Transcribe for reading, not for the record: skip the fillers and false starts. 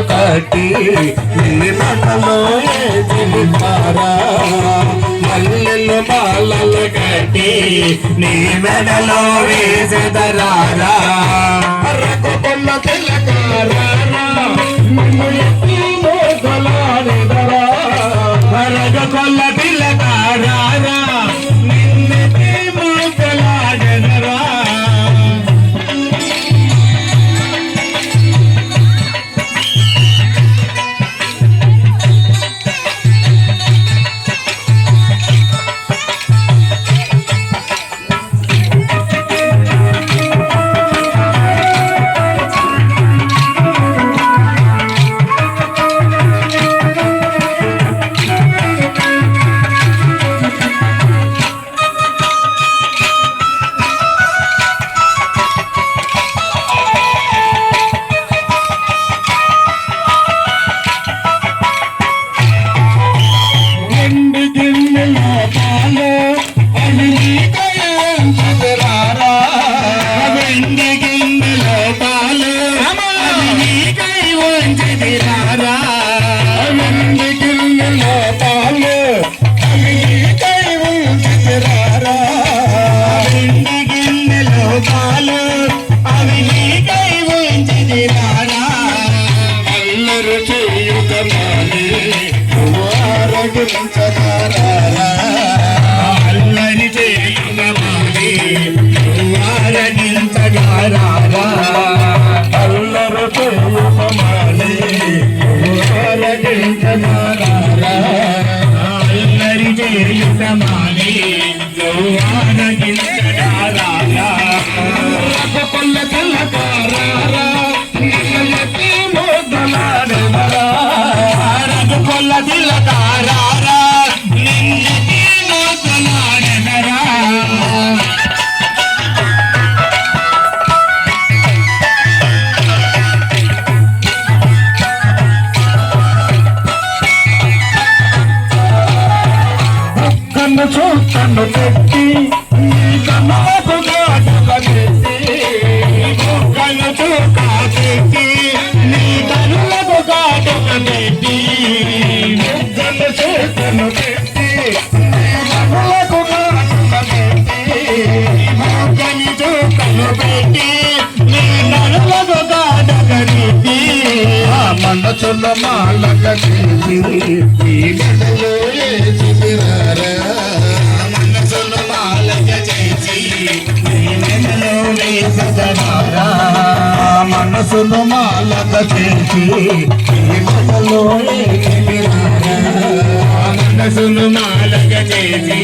కట్టి నీ మెడలో వేసినారా మల్లెలు మాలలు కట్టి నీ మెడలో వేసెదరారా రఘుకొల్ల తిలకారా రఘుకొల్ల తిలకారా అల్లరి చేయుగమాని ఆరగించగారా అల్లరి చేయుగమాని ఆరగించగారా అల్లరి చేయుగమాని ఆరగించగారా కొల్ల కల్లకారా కొల్ల తిలకారా చూస్తాను పెట్టి కన్నకు కాటుక పెట్టి బుక్కలు చూక పెట్టి నీ కన్నులకు కాటుక పెట్టి బుక్కలు చూస్తాను పెట్టి కన్నులకు కాటుక పెట్టి బుక్కలు చూకలు పెట్టి నీ కన్నులకు కాటుక పెట్టి ఆ మనసుల మాలక చేసి ఈ గడలో వేసిరారా మనసును మాలక చేసి మనసును మాలక చేసి